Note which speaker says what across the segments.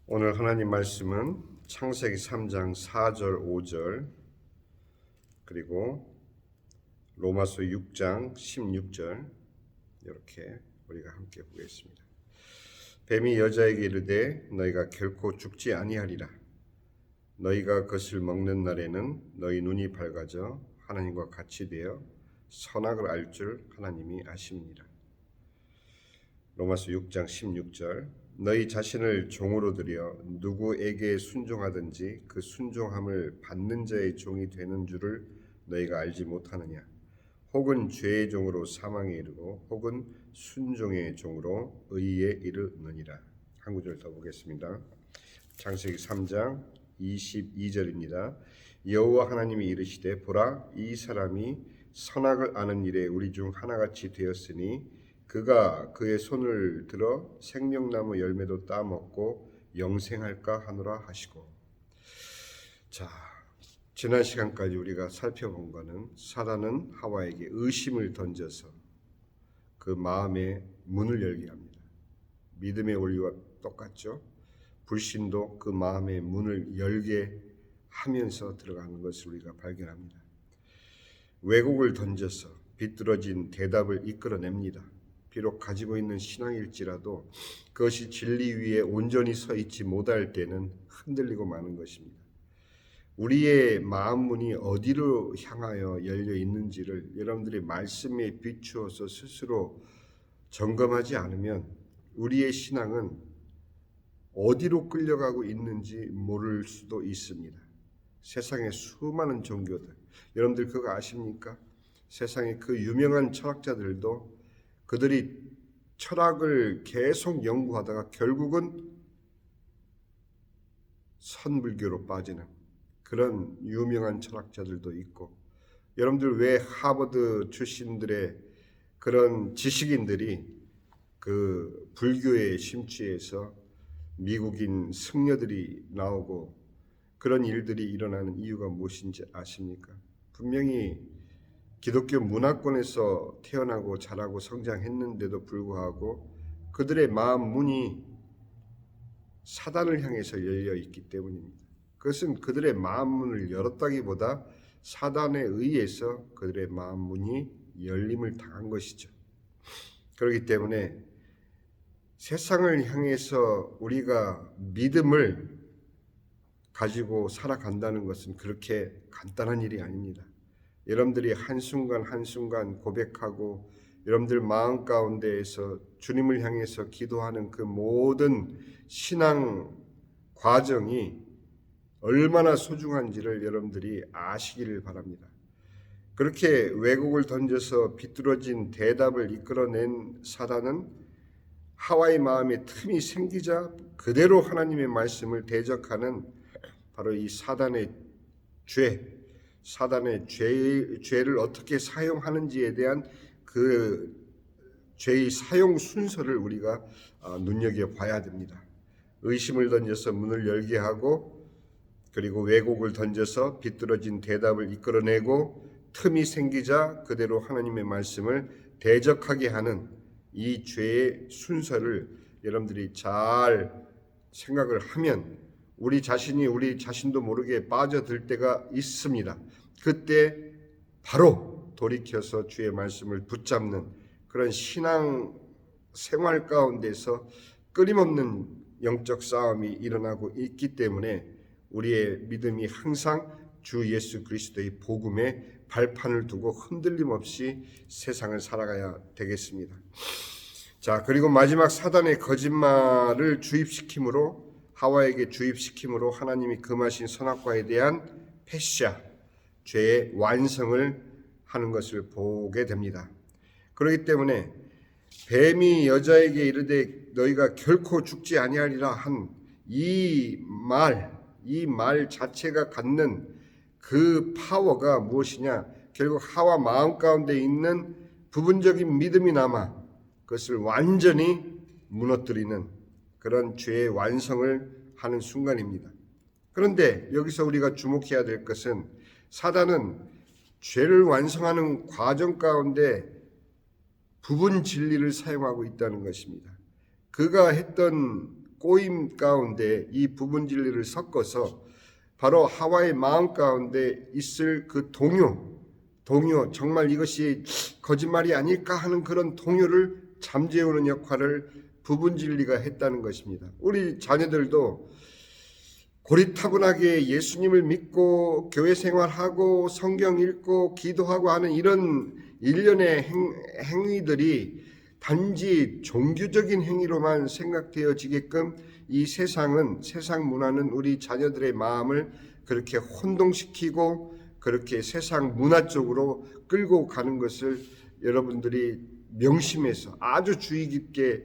Speaker 1: 오늘 하나님 말씀은 창세기 3장 4절 5절 그리고 로마서 6장 16절 이렇게 우리가 함께 보겠습니다. 뱀이 여자에게 이르되 너희가 결코 죽지 아니하리라. 너희가 그것을 먹는 날에는 너희 눈이 밝아져 하나님과 같이 되어 선악을 알 줄 하나님이 아심니라. 로마서 6장 16절 너희 자신을 종으로 들여 누구에게 순종하든지 그 순종함을 받는 자의 종이 되는 줄을 너희가 알지 못하느냐. 혹은 죄의 종으로 사망에 이르고 혹은 순종의 종으로 의에 이르느니라. 한 구절 더 보겠습니다. 창세기 3장 22절입니다. 여호와 하나님이 이르시되 보라 이 사람이 선악을 아는 일에 우리 중 하나같이 되었으니 그가 그의 손을 들어 생명나무 열매도 따먹고 영생할까 하노라 하시고. 자, 지난 시간까지 우리가 살펴본 것은 사단은 하와에게 의심을 던져서 그 마음의 문을 열게 합니다. 믿음의 원리와 똑같죠. 불신도 그 마음의 문을 열게 하면서 들어가는 것을 우리가 발견합니다. 왜곡을 던져서 비뚤어진 대답을 이끌어냅니다. 비록 가지고 있는 신앙일지라도 그것이 진리 위에 온전히 서 있지 못할 때는 흔들리고 마는 것입니다. 우리의 마음문이 어디로 향하여 열려 있는지를 여러분들이 말씀에 비추어서 스스로 점검하지 않으면 우리의 신앙은 어디로 끌려가고 있는지 모를 수도 있습니다. 세상에 수많은 종교들, 여러분들 그거 아십니까? 세상에 그 유명한 철학자들도 그들이 철학을 계속 연구하다가 결국은 선불교로 빠지는 그런 유명한 철학자들도 있고, 여러분들 왜 하버드 출신들의 그런 지식인들이 그 불교에 심취해서 미국인 승려들이 나오고 그런 일들이 일어나는 이유가 무엇인지 아십니까? 분명히 기독교 문화권에서 태어나고 자라고 성장했는데도 불구하고 그들의 마음 문이 사단을 향해서 열려 있기 때문입니다. 그것은 그들의 마음 문을 열었다기보다 사단에 의해서 그들의 마음 문이 열림을 당한 것이죠. 그렇기 때문에 세상을 향해서 우리가 믿음을 가지고 살아간다는 것은 그렇게 간단한 일이 아닙니다. 여러분들이 한순간 한순간 고백하고 여러분들 마음 가운데에서 주님을 향해서 기도하는 그 모든 신앙 과정이 얼마나 소중한지를 여러분들이 아시기를 바랍니다. 그렇게 왜곡을 던져서 비뚤어진 대답을 이끌어낸 사단은 하와의 마음에 틈이 생기자 그대로 하나님의 말씀을 대적하는 바로 이 사단의 죄를 어떻게 사용하는지에 대한 그 죄의 사용 순서를 우리가 눈여겨봐야 됩니다. 의심을 던져서 문을 열게 하고 그리고 왜곡을 던져서 비뚤어진 대답을 이끌어내고 틈이 생기자 그대로 하나님의 말씀을 대적하게 하는 이 죄의 순서를 여러분들이 잘 생각을 하면 우리 자신도 모르게 빠져들 때가 있습니다. 그때 바로 돌이켜서 주의 말씀을 붙잡는 그런 신앙 생활 가운데서 끊임없는 영적 싸움이 일어나고 있기 때문에 우리의 믿음이 항상 주 예수 그리스도의 복음에 발판을 두고 흔들림 없이 세상을 살아가야 되겠습니다. 자, 그리고 마지막 사단의 거짓말을 하와에게 주입시킴으로 하나님이 금하신 선악과에 대한 패시아, 죄의 완성을 하는 것을 보게 됩니다. 그렇기 때문에 뱀이 여자에게 이르되 너희가 결코 죽지 아니하리라 한 이 말 자체가 갖는 그 파워가 무엇이냐? 결국 하와 마음 가운데 있는 부분적인 믿음이나마 그것을 완전히 무너뜨리는 그런 죄의 완성을 하는 순간입니다. 그런데 여기서 우리가 주목해야 될 것은 사단은 죄를 완성하는 과정 가운데 부분 진리를 사용하고 있다는 것입니다. 그가 했던 꼬임 가운데 이 부분 진리를 섞어서 바로 하와의 마음 가운데 있을 그 동요, 정말 이것이 거짓말이 아닐까 하는 그런 동요를 잠재우는 역할을 부분 진리가 했다는 것입니다. 우리 자녀들도 고리타분하게 예수님을 믿고 교회 생활하고 성경 읽고 기도하고 하는 이런 일련의 행위들이 단지 종교적인 행위로만 생각되어지게끔 이 세상 문화는 우리 자녀들의 마음을 그렇게 혼동시키고 그렇게 세상 문화 쪽으로 끌고 가는 것을 여러분들이 명심해서 아주 주의 깊게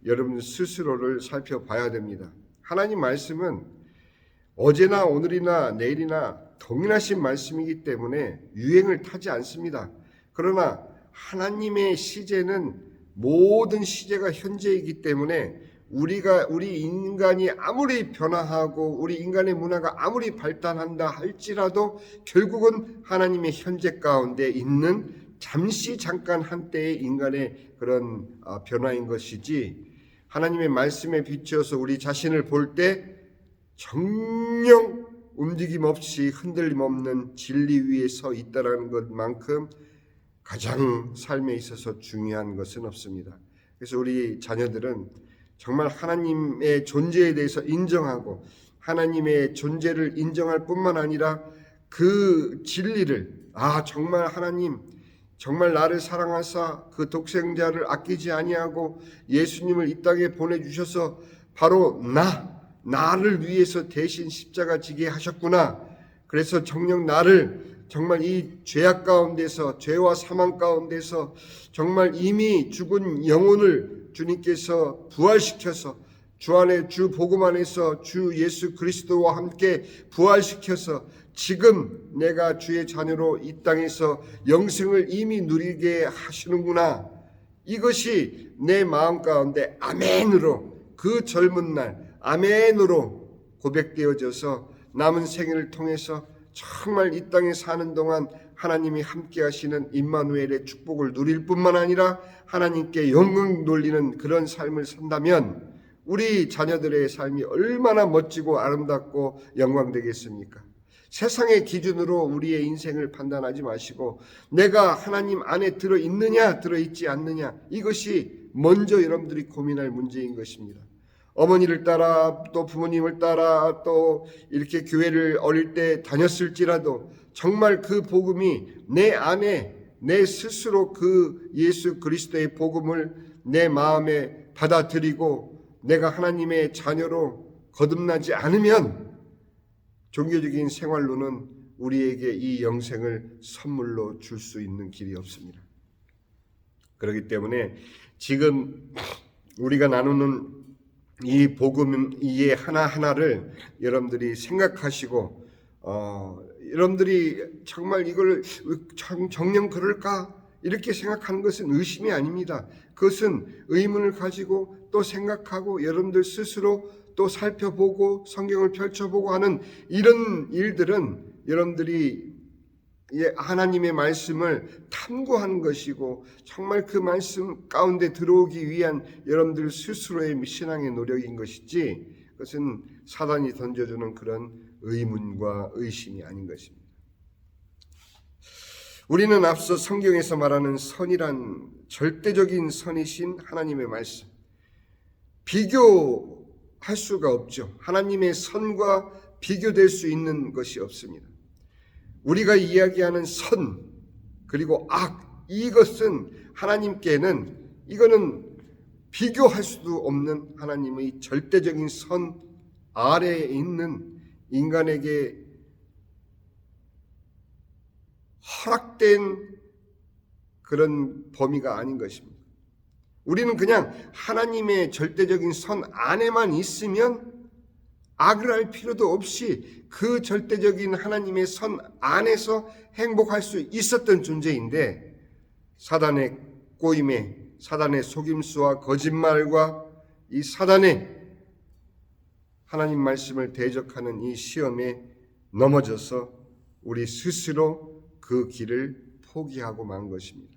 Speaker 1: 여러분 스스로를 살펴봐야 됩니다. 하나님 말씀은 어제나 오늘이나 내일이나 동일하신 말씀이기 때문에 유행을 타지 않습니다. 그러나 하나님의 시제는 모든 시제가 현재이기 때문에 우리 인간이 아무리 변화하고 우리 인간의 문화가 아무리 발달한다 할지라도 결국은 하나님의 현재 가운데 있는 잠깐 한때의 인간의 그런 변화인 것이지, 하나님의 말씀에 비추어서 우리 자신을 볼 때 정령 움직임 없이 흔들림 없는 진리 위에 서 있다라는 것만큼 가장 삶에 있어서 중요한 것은 없습니다. 그래서 우리 자녀들은 정말 하나님의 존재에 대해서 인정하고 하나님의 존재를 인정할 뿐만 아니라 그 진리를 정말 하나님 정말 나를 사랑하사 그 독생자를 아끼지 아니하고 예수님을 이 땅에 보내주셔서 바로 나를 위해서 대신 십자가 지게 하셨구나. 그래서 정녕 나를 정말 이 죄악 가운데서 죄와 사망 가운데서 정말 이미 죽은 영혼을 주님께서 부활시켜서 주 안에 주 복음 안에서 주 예수 그리스도와 함께 부활시켜서 지금 내가 주의 자녀로 이 땅에서 영생을 이미 누리게 하시는구나. 이것이 내 마음 가운데 아멘으로 그 젊은 날 아멘으로 고백되어져서 남은 생애를 통해서 정말 이 땅에 사는 동안 하나님이 함께 하시는 임마누엘의 축복을 누릴 뿐만 아니라 하나님께 영광 돌리는 그런 삶을 산다면 우리 자녀들의 삶이 얼마나 멋지고 아름답고 영광되겠습니까? 세상의 기준으로 우리의 인생을 판단하지 마시고 내가 하나님 안에 들어있느냐 들어있지 않느냐, 이것이 먼저 여러분들이 고민할 문제인 것입니다. 어머니를 따라 또 부모님을 따라 또 이렇게 교회를 어릴 때 다녔을지라도 정말 그 복음이 내 안에 내 스스로 그 예수 그리스도의 복음을 내 마음에 받아들이고 내가 하나님의 자녀로 거듭나지 않으면 종교적인 생활로는 우리에게 이 영생을 선물로 줄 수 있는 길이 없습니다. 그렇기 때문에 지금 우리가 나누는 이 복음 이해 하나하나를 여러분들이 생각하시고 여러분들이 정말 이걸 정녕 그럴까 이렇게 생각하는 것은 의심이 아닙니다. 그것은 의문을 가지고 또 생각하고 여러분들 스스로 또 살펴보고 성경을 펼쳐보고 하는 이런 일들은 여러분들이 하나님의 말씀을 탐구하는 것이고 정말 그 말씀 가운데 들어오기 위한 여러분들 스스로의 신앙의 노력인 것이지, 그것은 사단이 던져주는 그런 의문과 의심이 아닌 것입니다. 우리는 앞서 성경에서 말하는 선이란 절대적인 선이신 하나님의 말씀, 비교할 수가 없죠. 하나님의 선과 비교될 수 있는 것이 없습니다. 우리가 이야기하는 선 그리고 악, 이것은 하나님께는 이거는 비교할 수도 없는 하나님의 절대적인 선 아래에 있는 인간에게 허락된 그런 범위가 아닌 것입니다. 우리는 그냥 하나님의 절대적인 선 안에만 있으면 악을 할 필요도 없이 그 절대적인 하나님의 선 안에서 행복할 수 있었던 존재인데, 사단의 꼬임에 사단의 속임수와 거짓말과 이 사단의 하나님 말씀을 대적하는 이 시험에 넘어져서 우리 스스로 그 길을 포기하고 만 것입니다.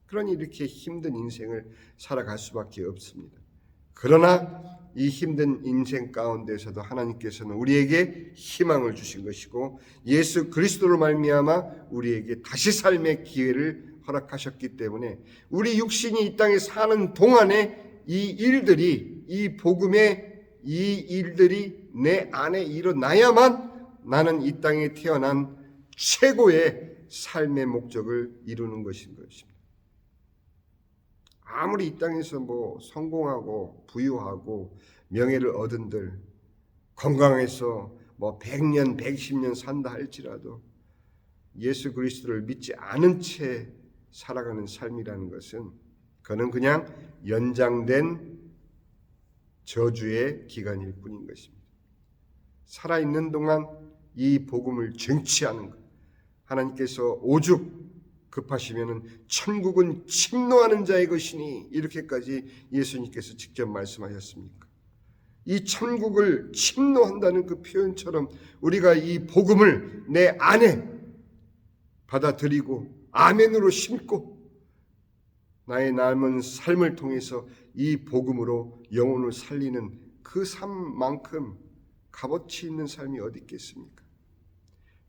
Speaker 1: 그러니 이렇게 힘든 인생을 살아갈 수밖에 없습니다. 그러나 이 힘든 인생 가운데서도 하나님께서는 우리에게 희망을 주신 것이고 예수 그리스도로 말미암아 우리에게 다시 삶의 기회를 허락하셨기 때문에 우리 육신이 이 땅에 사는 동안에 이 일들이 이 복음의 이 일들이 내 안에 일어나야만 나는 이 땅에 태어난 최고의 삶의 목적을 이루는 것인 것입니다. 아무리 이 땅에서 성공하고 부유하고 명예를 얻은들 건강해서 100년, 110년 산다 할지라도 예수 그리스도를 믿지 않은 채 살아가는 삶이라는 것은 그는 그냥 연장된 저주의 기간일 뿐인 것입니다. 살아있는 동안 이 복음을 쟁취하는 것, 하나님께서 오죽 급하시면은 천국은 침노하는 자의 것이니 이렇게까지 예수님께서 직접 말씀하셨습니까? 이 천국을 침노한다는 그 표현처럼 우리가 이 복음을 내 안에 받아들이고 아멘으로 심고 나의 남은 삶을 통해서 이 복음으로 영혼을 살리는 그 삶만큼 값어치 있는 삶이 어디 있겠습니까?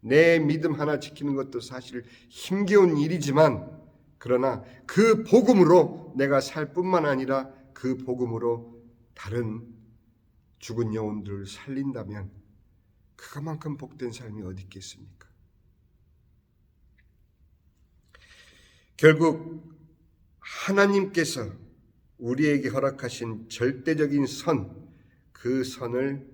Speaker 1: 내 믿음 하나 지키는 것도 사실 힘겨운 일이지만 그러나 그 복음으로 내가 살 뿐만 아니라 그 복음으로 다른 죽은 영혼들을 살린다면 그것만큼 복된 삶이 어디 있겠습니까? 결국 하나님께서 우리에게 허락하신 절대적인 선, 그 선을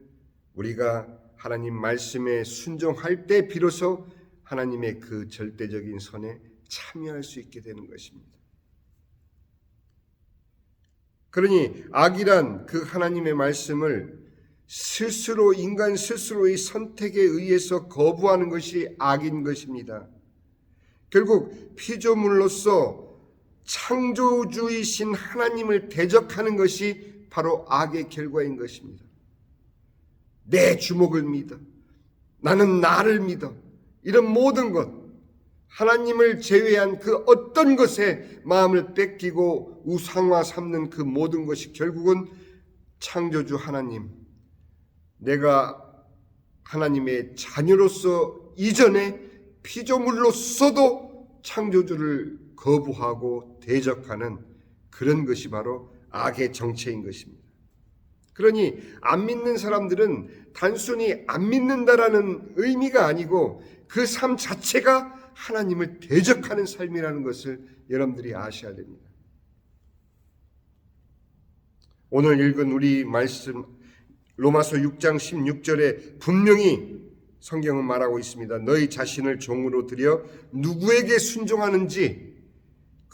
Speaker 1: 우리가 하나님 말씀에 순종할 때 비로소 하나님의 그 절대적인 선에 참여할 수 있게 되는 것입니다. 그러니 악이란 그 하나님의 말씀을 스스로 인간 스스로의 선택에 의해서 거부하는 것이 악인 것입니다. 결국 피조물로서 창조주이신 하나님을 대적하는 것이 바로 악의 결과인 것입니다. 내 주목을 믿어, 나는 나를 믿어, 이런 모든 것, 하나님을 제외한 그 어떤 것에 마음을 뺏기고 우상화 삼는 그 모든 것이 결국은 창조주 하나님, 내가 하나님의 자녀로서 이전에 피조물로서도 창조주를 거부하고 대적하는 그런 것이 바로 악의 정체인 것입니다. 그러니 안 믿는 사람들은 단순히 안 믿는다라는 의미가 아니고 그 삶 자체가 하나님을 대적하는 삶이라는 것을 여러분들이 아셔야 됩니다. 오늘 읽은 우리 말씀 로마서 6장 16절에 분명히 성경은 말하고 있습니다. 너희 자신을 종으로 들여 누구에게 순종하는지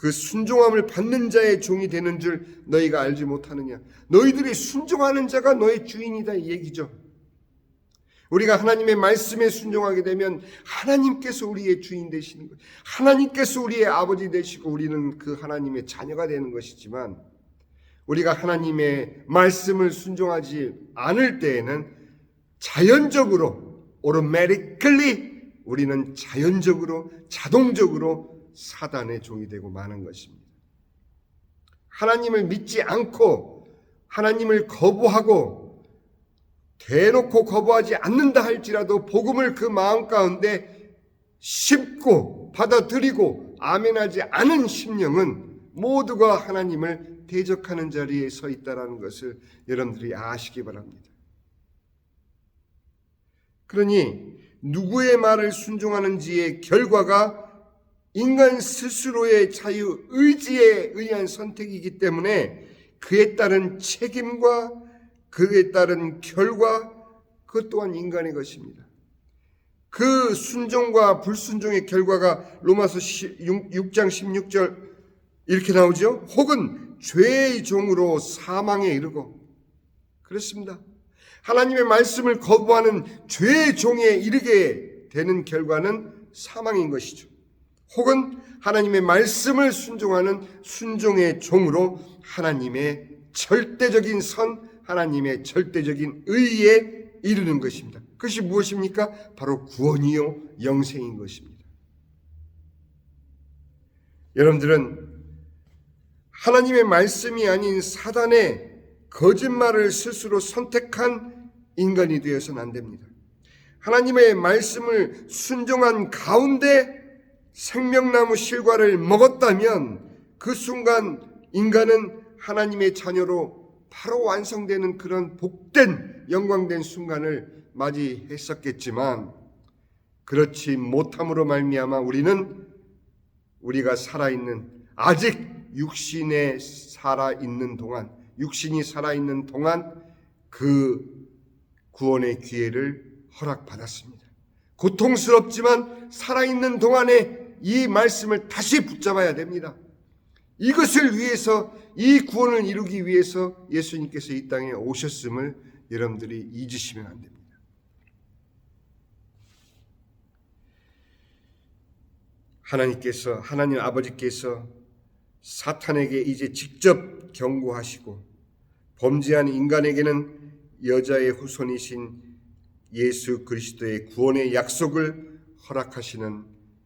Speaker 1: 그 순종함을 받는 자의 종이 되는 줄 너희가 알지 못하느냐. 너희들이 순종하는 자가 너의 주인이다 이 얘기죠. 우리가 하나님의 말씀에 순종하게 되면 하나님께서 우리의 주인 되시는 거예요. 하나님께서 우리의 아버지 되시고 우리는 그 하나님의 자녀가 되는 것이지만 우리가 하나님의 말씀을 순종하지 않을 때에는 자연적으로 automatically 우리는 자연적으로 자동적으로 사단의 종이 되고 마는 것입니다. 하나님을 믿지 않고 하나님을 거부하고 대놓고 거부하지 않는다 할지라도 복음을 그 마음 가운데 심고 받아들이고 아멘하지 않은 심령은 모두가 하나님을 대적하는 자리에 서 있다는 것을 여러분들이 아시기 바랍니다. 그러니 누구의 말을 순종하는지의 결과가 인간 스스로의 자유 의지에 의한 선택이기 때문에 그에 따른 책임과 그에 따른 결과 그것 또한 인간의 것입니다. 그 순종과 불순종의 결과가 로마서 6장 16절 이렇게 나오죠. 혹은 죄의 종으로 사망에 이르고 그렇습니다. 하나님의 말씀을 거부하는 죄의 종에 이르게 되는 결과는 사망인 것이죠. 혹은 하나님의 말씀을 순종하는 순종의 종으로 하나님의 절대적인 선, 하나님의 절대적인 의에 이르는 것입니다. 그것이 무엇입니까? 바로 구원이요 영생인 것입니다. 여러분들은 하나님의 말씀이 아닌 사단의 거짓말을 스스로 선택한 인간이 되어서는 안 됩니다. 하나님의 말씀을 순종한 가운데 생명나무 실과를 먹었다면 그 순간 인간은 하나님의 자녀로 바로 완성되는 그런 복된 영광된 순간을 맞이했었겠지만, 그렇지 못함으로 말미암아 우리가 살아있는, 아직 육신이 살아있는 동안 그 구원의 기회를 허락받았습니다. 고통스럽지만 살아있는 동안에 이 말씀을 다시 붙잡아야 됩니다. 이것을 위해서, 이 구원을 이루기 위해서 예수님께서 이 땅에 오셨음을 여러분들이 잊으시면 안 됩니다. 하나님 아버지께서 사탄에게 이제 직접 경고하시고, 범죄한 인간에게는 여자의 후손이신 예수 그리스도의 구원의 약속을 허락하시는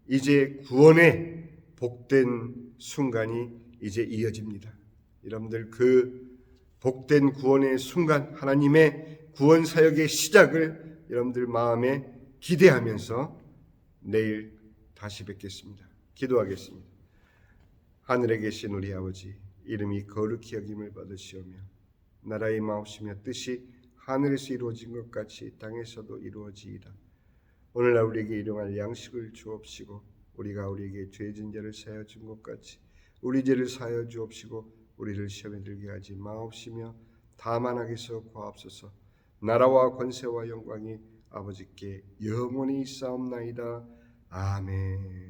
Speaker 1: 이제 구원의 복된 순간이 이제 이어집니다. 여러분들, 그 복된 구원의 순간, 하나님의 구원 사역의 시작을 여러분들 마음에 기대하면서 내일 다시 뵙겠습니다. 기도하겠습니다. 하늘에 계신 우리 아버지, 이름이 거룩히 여김을 받으시오며 나라의 마옵시며 뜻이 하늘에서 이루어진 것 같이 땅에서도 이루어지이다. 오늘날 우리에게 일용할 양식을 주옵시고, 우리가 우리에게 죄진 자를 사하여 준 것 같이 우리 죄를 사하여 주옵시고, 우리를 시험에 들게 하지 마옵시며 다만 악에서 구하옵소서. 나라와 권세와 영광이 아버지께 영원히 있사옵나이다. 아멘.